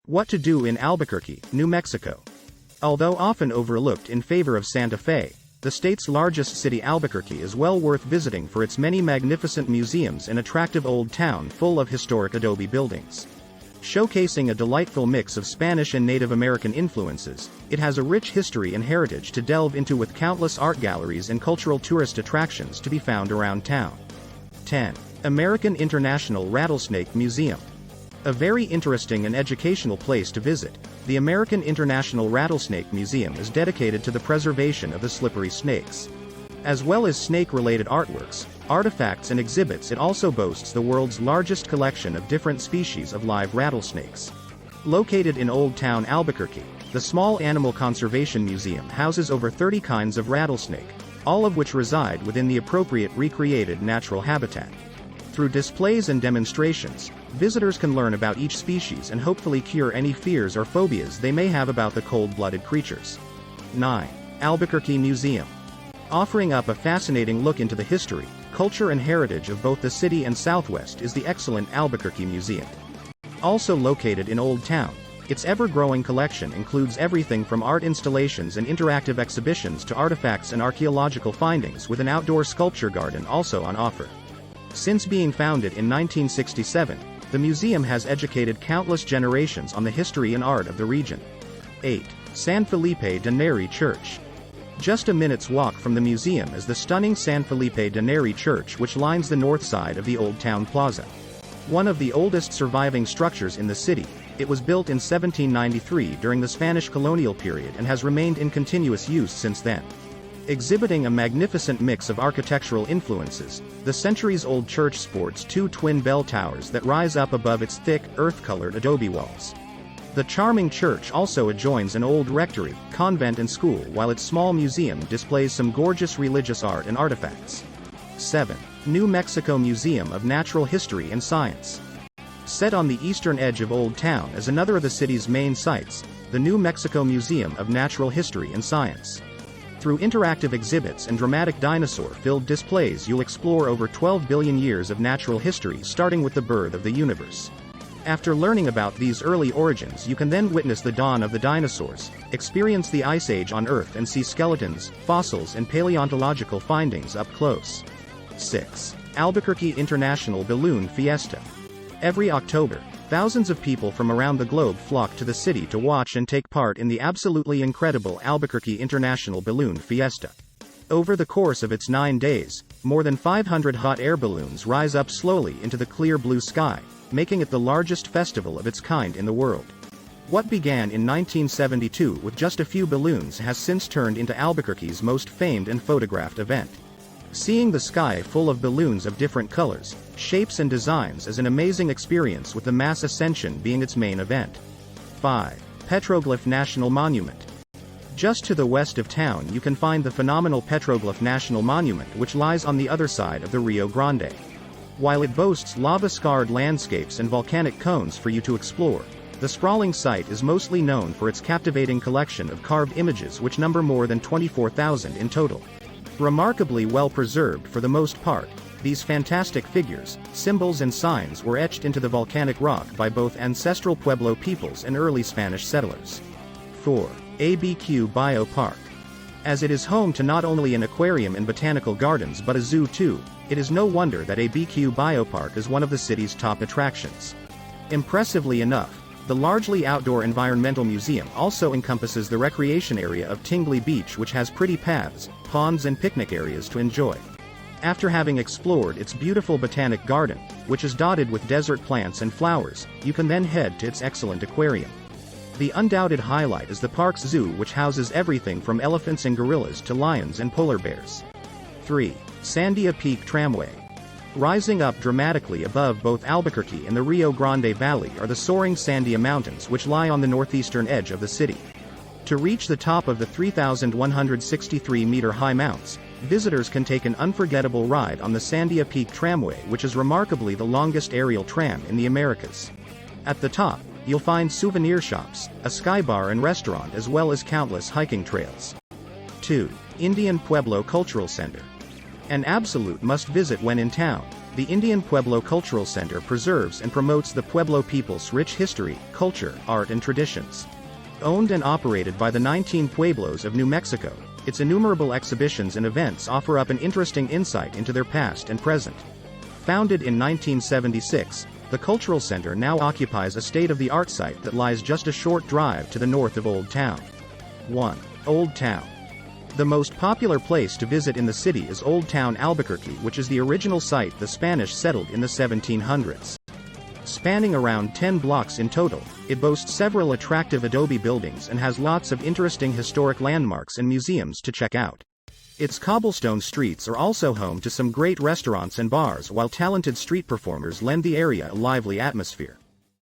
What to do in Albuquerque, New Mexico. Although often overlooked in favor of Santa Fe, the state's largest city, Albuquerque, is well worth visiting for its many magnificent museums and attractive old town full of historic adobe buildings. Showcasing a delightful mix of Spanish and Native American influences, it has a rich history and heritage to delve into with countless art galleries and cultural tourist attractions to be found around town. 10. American International Rattlesnake Museum. A very interesting and educational place to visit, the American International Rattlesnake Museum is dedicated to the preservation of the slippery snakes. As well as snake-related artworks, artifacts and exhibits, it also boasts the world's largest collection of different species of live rattlesnakes. Located in Old Town Albuquerque, the Small Animal Conservation Museum houses over 30 kinds of rattlesnake, all of which reside within the appropriate recreated natural habitat. Through displays and demonstrations, visitors can learn about each species and hopefully cure any fears or phobias they may have about the cold-blooded creatures. 9. Albuquerque Museum. Offering up a fascinating look into the history, culture and heritage of both the city and Southwest is the excellent Albuquerque Museum. Also located in Old Town, its ever-growing collection includes everything from art installations and interactive exhibitions to artifacts and archaeological findings, with an outdoor sculpture garden also on offer. Since being founded in 1967, the museum has educated countless generations on the history and art of the region. 8. San Felipe Daienery Church. Just a minute's walk from the museum is the stunning San Felipe Daienery Church, which lines the north side of the Old Town Plaza. One of the oldest surviving structures in the city, it was built in 1793 during the Spanish colonial period and has remained in continuous use since then. Exhibiting a magnificent mix of architectural influences, the centuries-old church sports two twin bell towers that rise up above its thick, earth-colored adobe walls. The charming church also adjoins an old rectory, convent and school, while its small museum displays some gorgeous religious art and artifacts. 7. New Mexico Museum of Natural History and Science. Set on the eastern edge of Old Town is another of the city's main sites, the New Mexico Museum of Natural History and Science. Through interactive exhibits and dramatic dinosaur-filled displays, you'll explore over 12 billion years of natural history, starting with the birth of the universe. After learning about these early origins, you can then witness the dawn of the dinosaurs, experience the Ice Age on Earth, and see skeletons, fossils and paleontological findings up close. 6. Albuquerque International Balloon Fiesta. Every October, thousands of people from around the globe flock to the city to watch and take part in the absolutely incredible Albuquerque International Balloon Fiesta. Over the course of its 9 days, more than 500 hot air balloons rise up slowly into the clear blue sky, making it the largest festival of its kind in the world. What began in 1972 with just a few balloons has since turned into Albuquerque's most famed and photographed event. Seeing the sky full of balloons of different colors, shapes and designs is an amazing experience, with the mass ascension being its main event. 5. Petroglyph National Monument. Just to the west of town you can find the phenomenal Petroglyph National Monument, which lies on the other side of the Rio Grande. While it boasts lava-scarred landscapes and volcanic cones for you to explore, the sprawling site is mostly known for its captivating collection of carved images, which number more than 24,000 in total. Remarkably well preserved for the most part, these fantastic figures, symbols and signs were etched into the volcanic rock by both ancestral Pueblo peoples and early Spanish settlers. 4. Albuquerque Bio Park. As it is home to not only an aquarium and botanical gardens but a zoo too, it is no wonder that Albuquerque Bio Park is one of the city's top attractions. Impressively enough, the largely outdoor environmental museum also encompasses the recreation area of Tingley Beach, which has pretty paths, ponds and picnic areas to enjoy. After having explored its beautiful botanic garden, which is dotted with desert plants and flowers, you can then head to its excellent aquarium. The undoubted highlight is the park's zoo, which houses everything from elephants and gorillas to lions and polar bears. 3. Sandia Peak Tramway. Rising up dramatically above both Albuquerque and the Rio Grande Valley are the soaring Sandia Mountains, which lie on the northeastern edge of the city. To reach the top of the 3,163-meter high mounts, visitors can take an unforgettable ride on the Sandia Peak Tramway, which is remarkably the longest aerial tram in the Americas. At the top, you'll find souvenir shops, a sky bar and restaurant, as well as countless hiking trails. 2. Indian Pueblo Cultural Center. An absolute must-visit when in town, the Indian Pueblo Cultural Center preserves and promotes the Pueblo people's rich history, culture, art and traditions. Owned and operated by the 19 pueblos of New Mexico, its innumerable exhibitions and events offer up an interesting insight into their past and present. Founded in 1976, the Cultural Center now occupies a state-of-the-art site that lies just a short drive to the north of Old Town. 1. Old Town. The most popular place to visit in the city is Old Town Albuquerque, which is the original site the Spanish settled in the 1700s. Spanning around 10 blocks in total, it boasts several attractive adobe buildings and has lots of interesting historic landmarks and museums to check out. Its cobblestone streets are also home to some great restaurants and bars, while talented street performers lend the area a lively atmosphere.